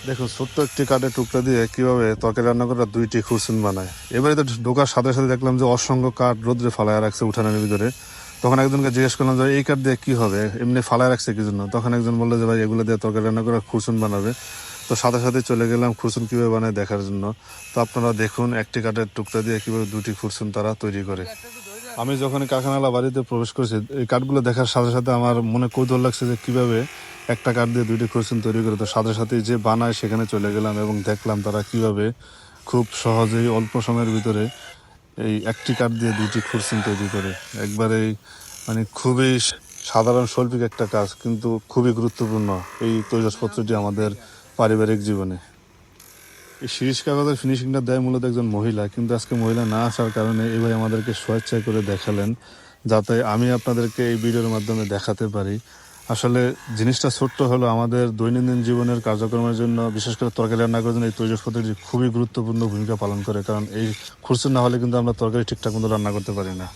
দেখুন, ছোট্ট একটি কাঠের টুকরা দিয়ে কিভাবে তরকারি রান্না করে দুইটি খুরসুন বানায়। এবারে তো ঢোকার সাথে সাথে দেখলাম যে অসংখ্য কাঠ রোদ্রে ফালায় রাখছে উঠানের ভিতরে। তখন একজনকে জিজ্ঞেস করলাম যে এই কাঠ দিয়ে কি হবে, এমনি ফালায় রাখছে কি জন্য? তখন একজন বললো যে ভাই এগুলো দিয়ে তরকারি রান্না করে খুরসুন বানাবে। তো সাথে সাথে চলে গেলাম খুরসুন কিভাবে বানায় দেখার জন্য। তো আপনারা দেখুন একটি কাঠের টুকরা দিয়ে কিভাবে দুটি খুরসুন তারা তৈরি করে। আমি যখন কারখানালা বাড়িতে প্রবেশ করেছি, এই কাঠগুলো দেখার সাথে সাথে আমার মনে কৌতূহল লাগছে যে কিভাবে একটা কাঠ দিয়ে দুইটি খুরসুন তৈরি করে। তো সাথে সাথে যে বানায় সেখানে চলে গেলাম এবং দেখলাম তারা কিভাবে খুব সহজেই অল্প সময়ের ভিতরে এই একটি কাঠ দিয়ে দুইটি খুরসুন তৈরি করে। একবারে মানে খুবই সাধারণ শৈল্পিক একটা কাজ, কিন্তু খুবই গুরুত্বপূর্ণ এই তৈজসপত্রটি আমাদের পারিবারিক জীবনে। এই শিরিষ কাগজের ফিনিশিংটা দেয় মূলত একজন মহিলা, কিন্তু আজকে মহিলা না আসার কারণে এই ভাই আমাদেরকে স্বেচ্ছায় করে দেখালেন, যাতে আমি আপনাদেরকে এই ভিডিওর মাধ্যমে দেখাতে পারি। আসলে জিনিসটা ছোট্ট হলো, আমাদের দৈনন্দিন জীবনের কার্যক্রমের জন্য, বিশেষ করে তরকারি রান্না করার জন্য এই তৈজসপত্রটি খুবই গুরুত্বপূর্ণ ভূমিকা পালন করে। কারণ এই খুরসুন না হলে কিন্তু আমরা তরকারি ঠিকঠাক মতো রান্না করতে পারি না।